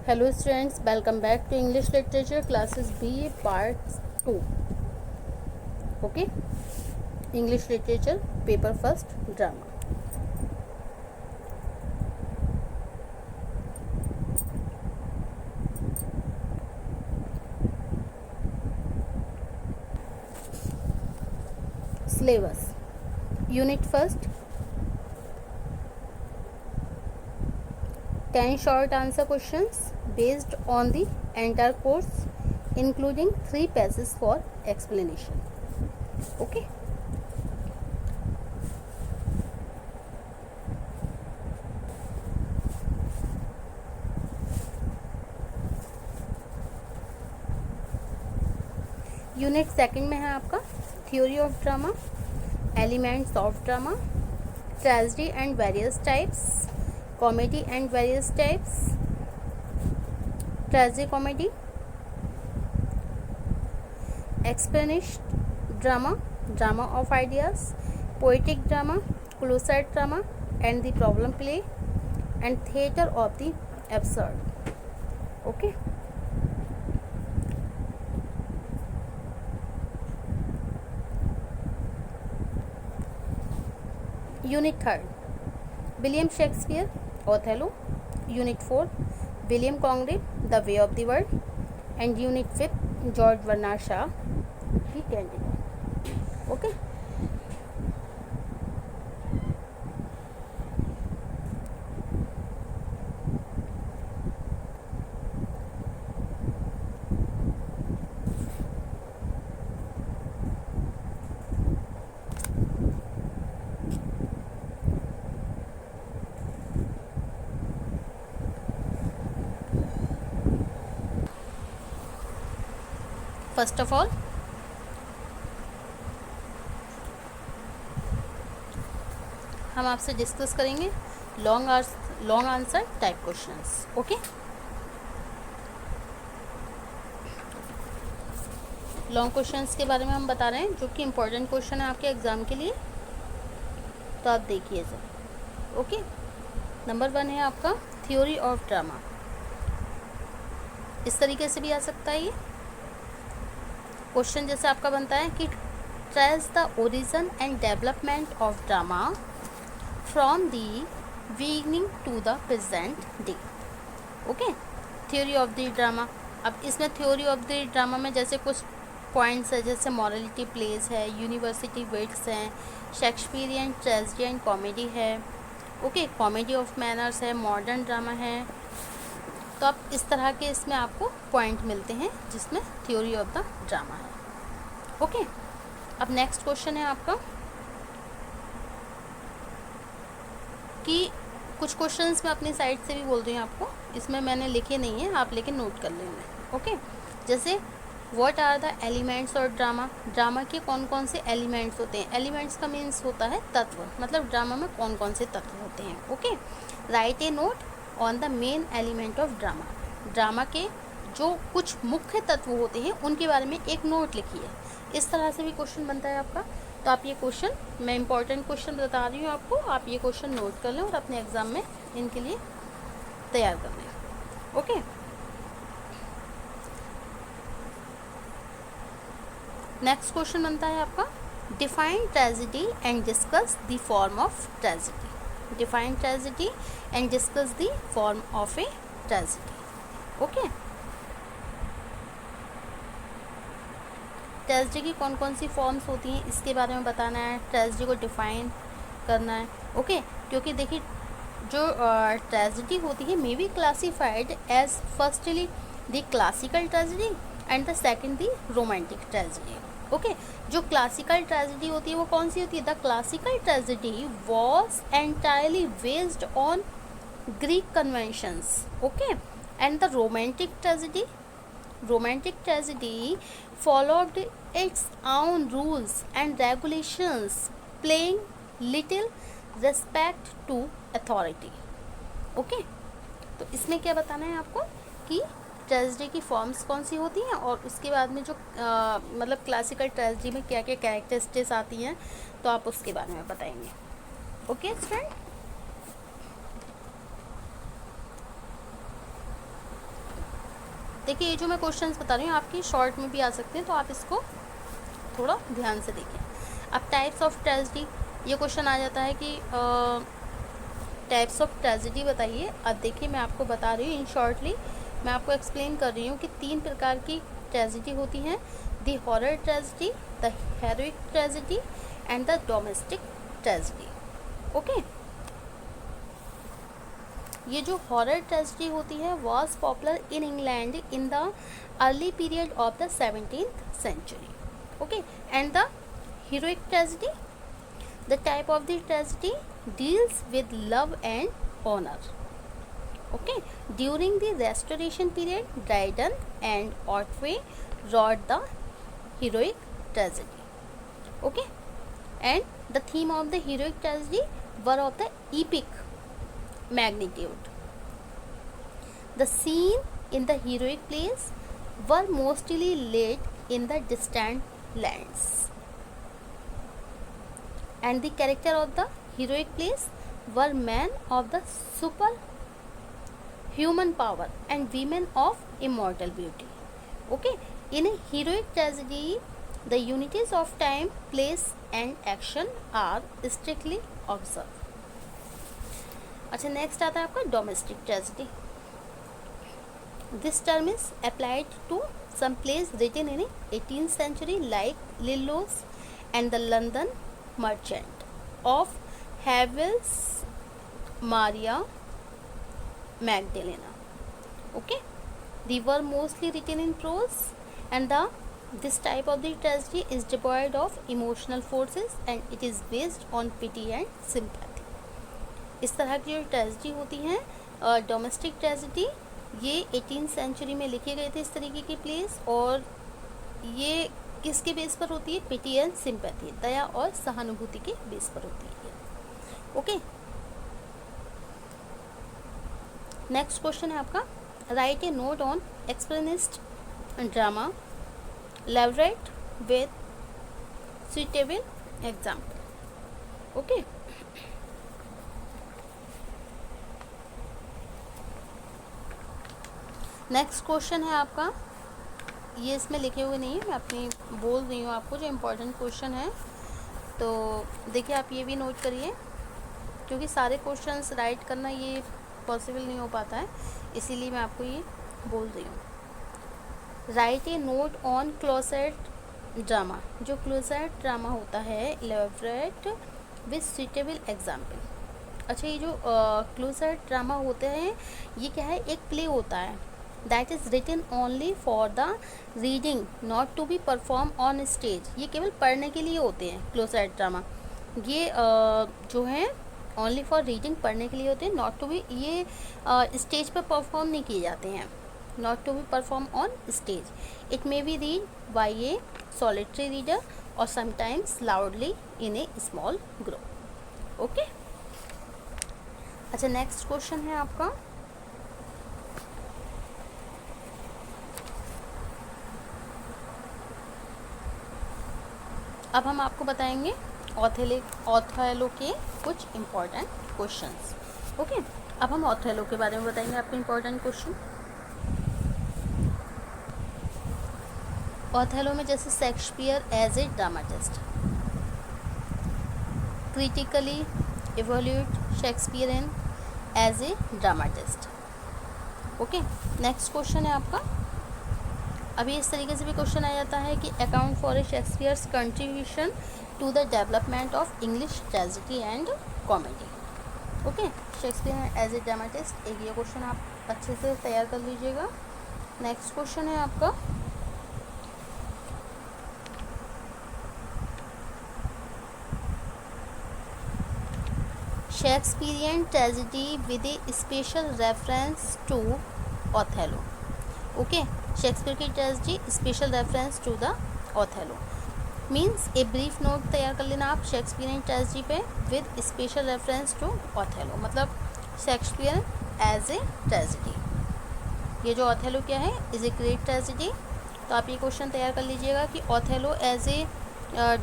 Hello students, welcome back to English Literature classes B part 2. Okay, English Literature paper first drama. Syllabus. Unit first, 10 short answer questions based on the entire course, including 3 pages for explanation. Okay. Unit second में है आपका theory of drama, elements of drama, tragedy and various types, comedy and various types, tragedy comedy, expressionist drama, drama of ideas, poetic drama, closet drama and the problem play and theatre of the absurd. Okay. Unit third, William Shakespeare, Othello. Unit fourth, William Congreve, the way of the world. And unit fifth, George Bernard Shaw, the candidate. Okay. First of all, हम आपसे discuss करेंगे long answer type questions. Okay. Long questions के बारे में हम बता रहे हैं जो कि इम्पोर्टेंट क्वेश्चन है आपके एग्जाम के लिए, तो आप देखिए सर. ओके. नंबर 1 है आपका थ्योरी ऑफ ड्रामा. इस तरीके से भी आ सकता है ये क्वेश्चन. जैसे आपका बनता है कि trace the origin and development of drama from the beginning to the present day. Okay. Theory of the drama. अब इसमें थ्योरी ऑफ द ड्रामा में जैसे कुछ पॉइंट्स है, जैसे मॉरलिटी प्लेस है, यूनिवर्सिटी विट्स हैं, शेक्सपियरियन ट्रेजेडी एंड कॉमेडी है. ओके. कॉमेडी ऑफ मैनर्स है, मॉडर्न ड्रामा है. तो आप इस तरह के इसमें आपको पॉइंट मिलते हैं जिसमें थ्योरी ऑफ द ड्रामा है. ओके. अब नेक्स्ट क्वेश्चन है आपका कि कुछ क्वेश्चंस मैं अपनी साइड से भी बोल रही हूँ आपको, इसमें मैंने लिखे नहीं है, आप लेकिन नोट कर लेंगे. ओके. जैसे what are the elements of drama. Drama के कौन कौन से एलिमेंट्स होते हैं. एलिमेंट्स का मीन्स होता है तत्व, मतलब ड्रामा में कौन कौन से तत्व होते हैं. Okay. Right a note on the main element of drama. Drama के जो कुछ मुख्य तत्व होते हैं उनके बारे में एक नोट लिखिए. इस तरह से भी क्वेश्चन बनता है आपका. तो आप ये क्वेश्चन, मैं इंपॉर्टेंट क्वेश्चन बता रही हूँ आपको, आप ये क्वेश्चन नोट कर लें और अपने एग्जाम में इनके लिए तैयार कर लें. ओके. नेक्स्ट क्वेश्चन बनता है आपका define tragedy and discuss the form of tragedy. Define tragedy and discuss the form of a tragedy. Okay. Tragedy की कौन कौन सी फॉर्म्स होती हैं इसके बारे में बताना है, ट्रेजेडी को डिफाइन करना है. ओके. क्योंकि देखिए जो ट्रेजेडी होती है may be classified as firstly the classical tragedy and the second the romantic tragedy. Okay. जो क्लासिकल ट्रेजेडी होती है वो कौन सी होती है. The classical tragedy was entirely based on Greek conventions. Okay. And the romantic tragedy followed its own rules and regulations, paying little respect to authority. Okay. तो इसमें क्या बताना है आपको कि ट्रेजेडी की फॉर्म्स कौन सी होती हैं और उसके बाद में जो मतलब क्लासिकल ट्रेजेडी में क्या क्या कैरेक्टरिस्टिक्स आती हैं, तो आप उसके बारे में बताएंगे. Okay student. देखिए ये जो मैं क्वेश्चंस बता रही हूँ आपकी शॉर्ट में भी आ सकते हैं, तो आप इसको थोड़ा ध्यान से देखें। अब टाइप्स ऑफ ट्रेजेडी, ये क्वेश्चन आ जाता है कि टाइप्स ऑफ ट्रेजेडी बताइए। अब देखिए मैं आपको बता रही हूँ इन शॉर्टली, मैं आपको एक्सप्लेन कर रही हूँ कि 3 प्रकार की ट्रेजेडी होती हैं, the horror tragedy, the heroic tragedy and the domestic tragedy. Okay, ये जो हॉरर ट्रेजेडी होती है was popular in England in the early period of the 17th century. Okay, and the heroic tragedy, the type of the tragedy deals with love and honor. Okay, during the Restoration period, Dryden and Otway wrote the heroic tragedy. Okay, and the theme of the heroic tragedy were of the epic magnitude. The scene in the heroic plays were mostly laid in the distant lands, and the character of the heroic plays were men of the superhuman power and women of immortal beauty. Okay, in a heroic tragedy, the unities of time, place and action are strictly observed. अच्छा, next आता है आपका domestic tragedy. This term is applied to some plays written in the 18th century like Lillos and the London Merchant of Havels Maria Magdalena. Okay, they were mostly written in prose, and this type of the tragedy is devoid of emotional forces and it is based on pity and sympathy. इस तरह की जो tragedy होती हैं domestic tragedy, ये 18th century में लिखे गए थे इस तरीके की प्लेस, और ये किसके बेस पर होती है? पिटी एंड सिंपैथी, दया और सहानुभूति के बेस पर होती है. ओके, नेक्स्ट क्वेश्चन है आपका, write a note on expressionist drama elaborate with suitable example. Okay, next question है आपका, ये इसमें लिखे हुए नहीं है, मैं अपनी बोल रही हूँ आपको जो इम्पोर्टेंट क्वेश्चन है. तो देखिए आप ये भी नोट करिए, क्योंकि सारे क्वेश्चंस राइट करना ये पॉसिबल नहीं हो पाता है, इसीलिए मैं आपको ये बोल रही हूँ. Right a note on closet drama. जो क्लोसेट ड्रामा होता है इलेबोरेट विद सुइटेबल एग्जाम्पल. अच्छा, ये जो क्लोसेट ड्रामा होते हैं ये क्या है? एक प्ले होता है that is written only for the reading, not to be performed on stage. ये केवल पढ़ने के लिए होते हैं क्लोसेट ड्रामा. ये जो है only for reading, पढ़ने के लिए होते हैं, not to be, ये स्टेज पर परफॉर्म नहीं किए जाते हैं. not to be performed on stage. It may be read by a solitary reader or sometimes loudly in a small group. Okay. अच्छा, नेक्स्ट क्वेश्चन है आपका, अब हम आपको बताएंगे ओथेलो के कुछ इम्पोर्टेंट क्वेश्चंस. ओके, अब हम ओथेलो के बारे में बताएंगे आपको इम्पोर्टेंट क्वेश्चन. ओथेलो में जैसे Shakespeare as a dramatist, critically evaluate Shakespearean as a dramatist. Okay, next question है आपका, अभी इस तरीके से भी क्वेश्चन आ जाता है कि account for a Shakespeare's contribution to the development of English tragedy and comedy. Okay, Shakespeare as a dramatist, एक ये क्वेश्चन आप अच्छे से तैयार कर लीजिएगा. नेक्स्ट क्वेश्चन है आपका, Shakespearean tragedy with a special reference to Othello. Okay, Shakespeare की tragedy special reference to the Othello means a brief note तैयार कर लेना आप शेक्सपियरियन ट्रेजेडी पे with special reference to Othello, मतलब शेक्सपियर एज ए ट्रेजेडी. ये जो Othello क्या है? Is a great tragedy. तो आप ये क्वेश्चन तैयार कर लीजिएगा कि Othello as a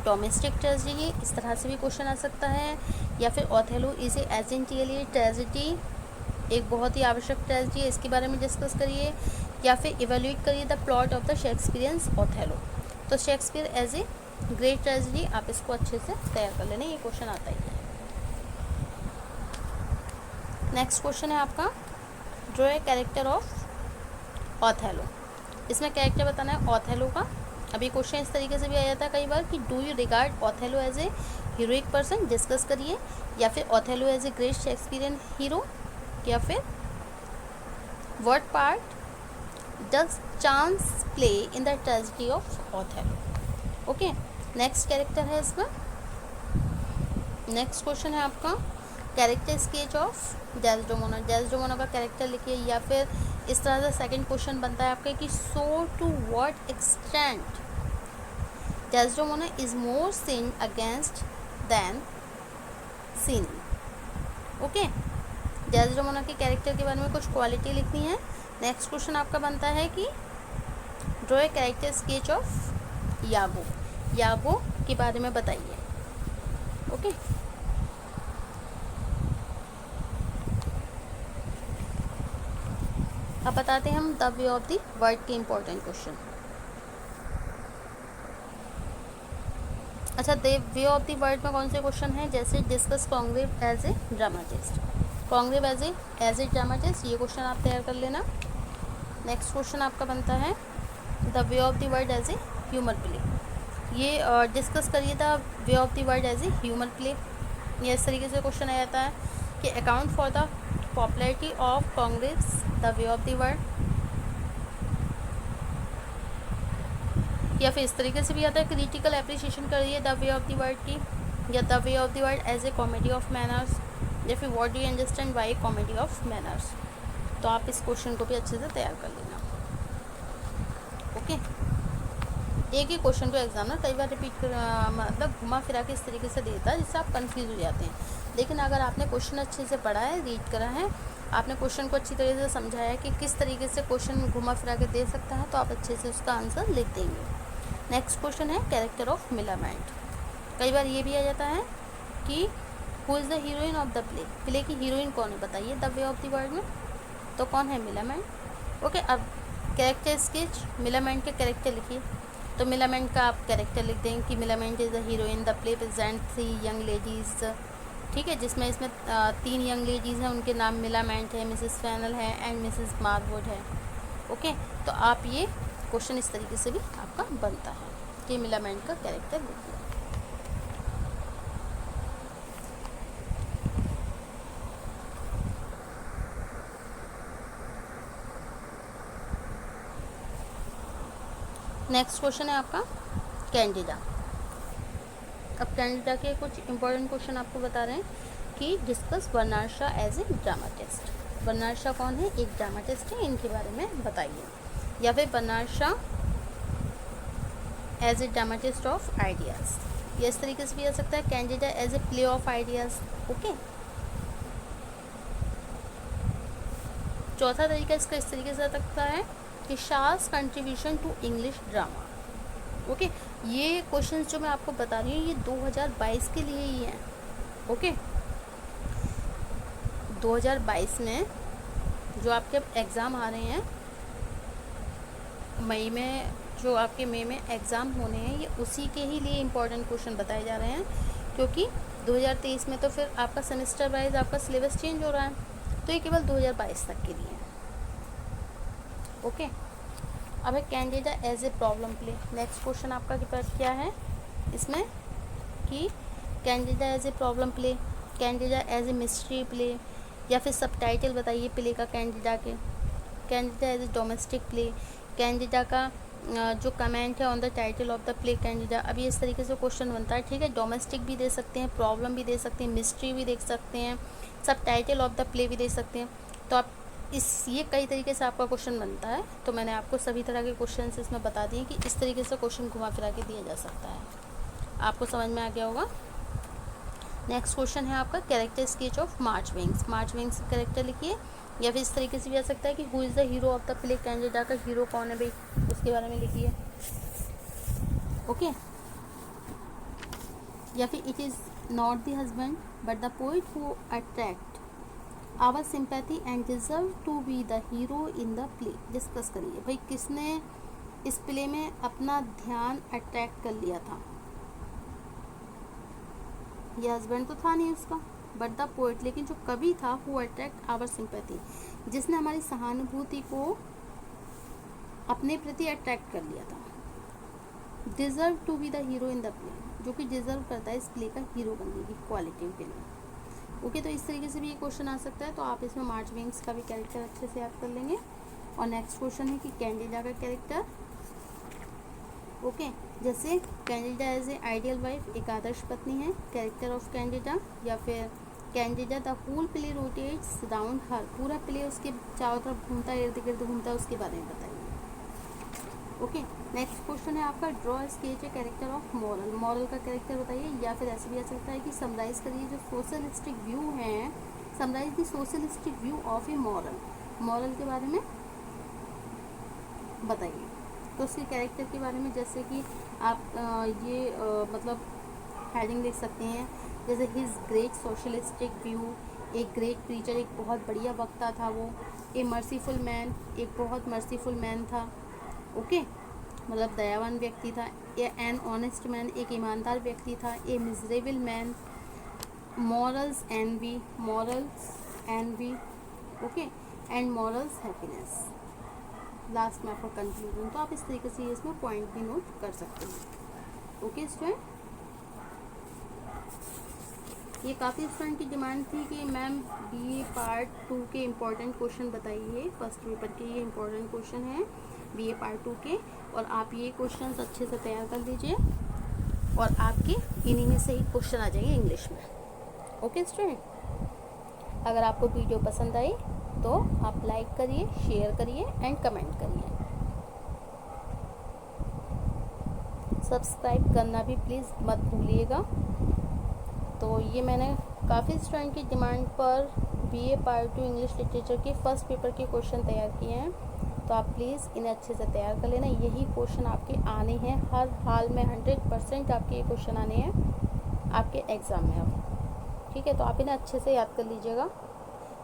domestic tragedy, इस तरह से भी क्वेश्चन आ सकता है, या फिर ओथेलो इज़ ए एजेंटियली ट्रेजेडी एक बहुत ही आवश्यक ट्रेजेडी है, इसके बारे में डिस्कस करिए, या फिर इवेल्यूएट करिए the plot of the Shakespeareans Othello. तो Shakespeare as a great tragedy, आप इसको अच्छे से तैयार कर लेना, ये क्वेश्चन आता ही है। नेक्स्ट क्वेश्चन है आपका draw a character of Othello. इसमें कैरेक्टर बताना है ओथेलो का। अभी क्वेश्चन इस तरीके से भी आ जाता है कई बार कि do you regard Othello as a heroic person, discuss करिए, या फिर Othello as a great Shakespearean hero, या फिर what part does chance play in the tragedy of Othello. Okay, next character है इसमें। नेक्स्ट क्वेश्चन है आपका character sketch of Desdemona. Desdemona का कैरेक्टर लिखिए, या फिर इस तरह से सेकंड क्वेश्चन बनता है आपका कि so to what extent Desdemona is more sin against than sin. Okay, Desdemona के कैरेक्टर के बारे में कुछ क्वालिटी लिखनी है। नेक्स्ट क्वेश्चन आपका बनता है कि draw a character sketch of Iago. Iago के बारे में बताइए। ओके, अब बताते हैं हम the way of the word के इंपॉर्टेंट क्वेश्चन। अच्छा, the way of the word में कौन से क्वेश्चन हैं, जैसे discuss Congreve as a dramatist. Congreve as a dramatist, ये क्वेश्चन आप तैयार कर लेना। नेक्स्ट क्वेश्चन आपका बनता है the way of the word as a humour play. ये डिस्कस करिए the way of the word as a humour play. ये इस तरीके से क्वेश्चन आ जाता है कि account for the popularity of Congreve's the way of the word, या फिर इस तरीके से भी आता है क्रिटिकल एप्रिसिएशन करिए the way of the word की, या the way of the word as a comedy of manners, या फिर what do you understand by comedy of manners. तो आप इस क्वेश्चन को भी अच्छे से तैयार कर लेना। ओके, एक ही क्वेश्चन को एग्जामिनर कई बार रिपीट कर मतलब घुमा फिरा के इस तरीके से देता है जिससे आप कंफ्यूज हो जाते हैं। लेकिन अगर आपने क्वेश्चन अच्छे से पढ़ा है, रीड करा है, आपने क्वेश्चन को अच्छी तरीके से समझाया है कि किस तरीके से क्वेश्चन घुमा फिरा के दे सकता है, तो आप अच्छे से उसका आंसर लिख देंगे। नेक्स्ट क्वेश्चन है कैरेक्टर ऑफ मिलामेंट। कई बार ये भी आ जाता है कि who is the heroine of the play. Play की हीरोइन कौन है बताइए the way of the word में, तो कौन है मिलामेंट। ओके, अब कैरेक्टर स्केच मिलामेंट के कैरेक्टर लिखिए। तो मिलामेंट का आप कैरेक्टर लिख देंगे कि Millamant is the heroine, the play present 3 young ladies. ठीक है, जिसमें इसमें 3 यंग लेडीज़ हैं, उनके नाम मिलामेंट है, मिसेस फैनल है एंड मिसेस मारवुड है। ओके, तो आप ये क्वेश्चन इस तरीके से भी आपका बनता है कि मिलामेंट का कैरेक्टर लिखिए। नेक्स्ट क्वेश्चन है आपका कैंडिडा। अब कैंडिडा के कुछ इंपॉर्टेंट क्वेश्चन आपको बता रहे हैं कि discuss Bernard Shaw as a dramatist. Bernard Shaw कौन है, एक ड्रामाटिस्ट है, इनके बारे में बताइए। या फिर Bernard Shaw as a dramatist of ideas, या इस तरीके से भी आ सकता है Candida as a play of ideas. Okay, चौथा तरीका इसका इस तरीके से आ सकता है कि Shaw's contribution to English drama. Okay, ये क्वेश्चंस जो मैं आपको बता रही हूँ ये 2022 के लिए ही हैं। ओके, 2022 में जो आपके एग्ज़ाम आ रहे हैं मई में, जो आपके मई में एग्ज़ाम होने हैं, ये उसी के ही लिए इम्पोर्टेंट क्वेश्चन बताए जा रहे हैं, क्योंकि 2023 में तो फिर आपका सेमेस्टर वाइज आपका सिलेबस चेंज हो रहा है, तो ये केवल 2022 तक के लिए है। ओके, अब है Candida as a problem play. Next question आपका के पास क्या है इसमें कि Candida as a problem play, Candida as a mystery play, या फिर सबटाइटल बताइए प्ले का कैंडिडा के। Candida as a domestic play, Candida का जो कमेंट है on the title of the play Candida. अभी इस तरीके से क्वेश्चन बनता है। ठीक है, डोमेस्टिक भी दे सकते हैं, प्रॉब्लम भी दे सकते हैं, मिस्ट्री भी देख सकते हैं, सब टाइटल ऑफ द प्ले भी दे सकते हैं। तो आप ये कई तरीके से आपका क्वेश्चन बनता है। तो मैंने आपको सभी तरह के क्वेश्चन इसमें बता दिए कि इस तरीके से क्वेश्चन घुमा फिरा के दिया जा सकता है। आपको समझ में आ गया होगा। नेक्स्ट क्वेश्चन है आपका character sketch of March wings. March wings character लिखिए, या फिर इस तरीके से भी आ सकता है कि who is the hero of the play Candida का हीरो कौन है भाई, उसके बारे में लिखिए। ओके, या फिर it is not the husband but the poet who attract our sympathy and deserve to be the hero in the play. Discuss करिए भाई किसने इस प्ले में अपना ध्यान अट्रैक्ट कर लिया था। ये हस्बैंड तो था नहीं उसका, बट द पोएट, लेकिन जो कवि था वो अट्रैक्ट आवर सिंपैथी, जिसने हमारी सहानुभूति को अपने प्रति अट्रैक्ट कर लिया था। Deserve to be the hero in the play, जो कि डिजर्व करता है इस प्ले का हीरो बनने की क्वालिटी के लिए। ओके, तो इस तरीके से भी ये क्वेश्चन आ सकता है। तो आप इसमें मार्चविंग्स का भी कैरेक्टर अच्छे से याद कर लेंगे। और नेक्स्ट क्वेश्चन है कि कैंडिडा का कैरेक्टर। ओके, जैसे Candida as a ideal wife, एक आदर्श पत्नी है, कैरेक्टर ऑफ कैंडिडा, या फिर Candida the whole play rotates round her, पूरा प्ले उसके चारों तरफ घूमता है, इर्द गिर्द घूमता है, उसके बारे में बताइए। ओके, नेक्स्ट क्वेश्चन है आपका draw sketch a character of moral. Moral का कैरेक्टर बताइए, या फिर ऐसे भी आ सकता है कि समराइज करिए जो सोशलिस्टिक व्यू हैं, summarise the socialistic view of a moral, moral के बारे में बताइए। तो उसके कैरेक्टर के बारे में जैसे कि आप मतलब हेडिंग देख सकते हैं, जैसे हिज ग्रेट सोशलिस्टिक व्यू, एक ग्रेट प्रीचर, एक बहुत बढ़िया वक्ता था वो, ए मर्सीफुल मैन, एक बहुत मर्सीफुल मैन था। ओके, मतलब दयावान व्यक्ति था। एन ऑनेस्ट मैन, एक ईमानदार व्यक्ति था। A miserable man, morals envy, morals envy, okay, and morals happiness. Last में आपका कंक्लूजन। तो आप इस तरीके से इसमें पॉइंट भी नोट कर सकते हैं। ओके स्टूडेंट, ये काफ़ी स्टूडेंट की डिमांड थी कि मैम बीए पार्ट 2 के इम्पोर्टेंट क्वेश्चन बताइए, फर्स्ट पेपर के ये इम्पोर्टेंट क्वेश्चन है बीए पार्ट 2 के, और आप ये क्वेश्चंस अच्छे से तैयार कर लीजिए और आपके इन्हीं में से ही क्वेश्चन आ जाएंगे इंग्लिश में। ओके स्टूडेंट, अगर आपको वीडियो पसंद आई तो आप लाइक करिए, शेयर करिए एंड कमेंट करिए। सब्सक्राइब करना भी प्लीज़ मत भूलिएगा। तो ये मैंने काफ़ी स्टूडेंट की डिमांड पर बीए पार्ट 2 इंग्लिश लिटरेचर के फर्स्ट पेपर के क्वेश्चन तैयार किए हैं, तो आप प्लीज़ इन्हें अच्छे से तैयार कर लेना। यही क्वेश्चन आपके आने हैं हर हाल में, 100% आपके ये क्वेश्चन आने हैं आपके एग्ज़ाम में अब, ठीक है। तो आप इन्हें अच्छे से याद कर लीजिएगा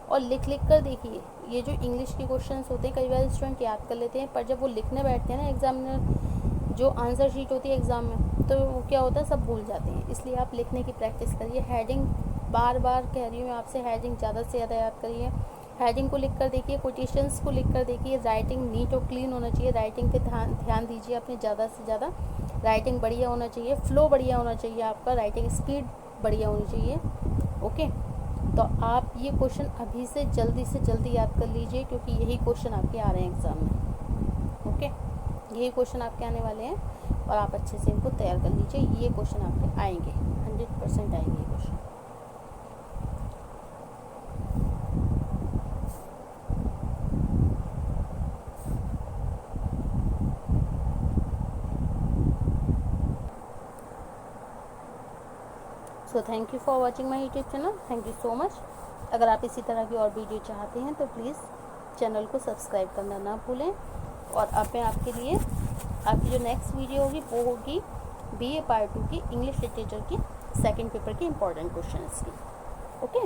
और लिख कर देखिए। ये जो इंग्लिश के क्वेश्चंस होते हैं कई बार स्टूडेंट याद कर लेते हैं, पर जब वो लिखने बैठते हैं ना एग्जामिनर, जो आंसर शीट होती है एग्ज़ाम में, तो वो क्या होता है सब भूल जाते हैं। इसलिए आप लिखने की प्रैक्टिस करिए। हेडिंग बार बार कह रही हूँ आपसे, हेडिंग ज़्यादा से ज़्यादा याद करिए। हेडिंग को लिख कर देखिए, कोटेशंस को लिख कर देखिए। राइटिंग नीट और क्लीन होना चाहिए, राइटिंग पे ध्यान दीजिए अपने ज़्यादा से ज़्यादा। राइटिंग बढ़िया होना चाहिए, फ्लो बढ़िया होना चाहिए आपका, राइटिंग स्पीड बढ़िया होनी चाहिए। ओके, तो आप ये क्वेश्चन अभी से जल्दी याद कर लीजिए, क्योंकि यही क्वेश्चन आपके आ रहे हैं एग्ज़ाम में। ओके, यही क्वेश्चन आपके आने वाले हैं और आप अच्छे से इनको तैयार कर लीजिए। ये क्वेश्चन आपके आएंगे, 100% आएंगे ये question. So thank you for watching my YouTube channel, thank you so much. अगर आप इसी तरह की और वीडियो चाहते हैं तो प्लीज़ चैनल को सब्सक्राइब करना ना भूलें। और अब मैं आपके लिए आपकी जो नेक्स्ट वीडियो होगी वो होगी बीए पार्ट 2 की इंग्लिश लिटरेचर की सेकंड पेपर के इम्पोर्टेंट क्वेश्चंस की। ओके।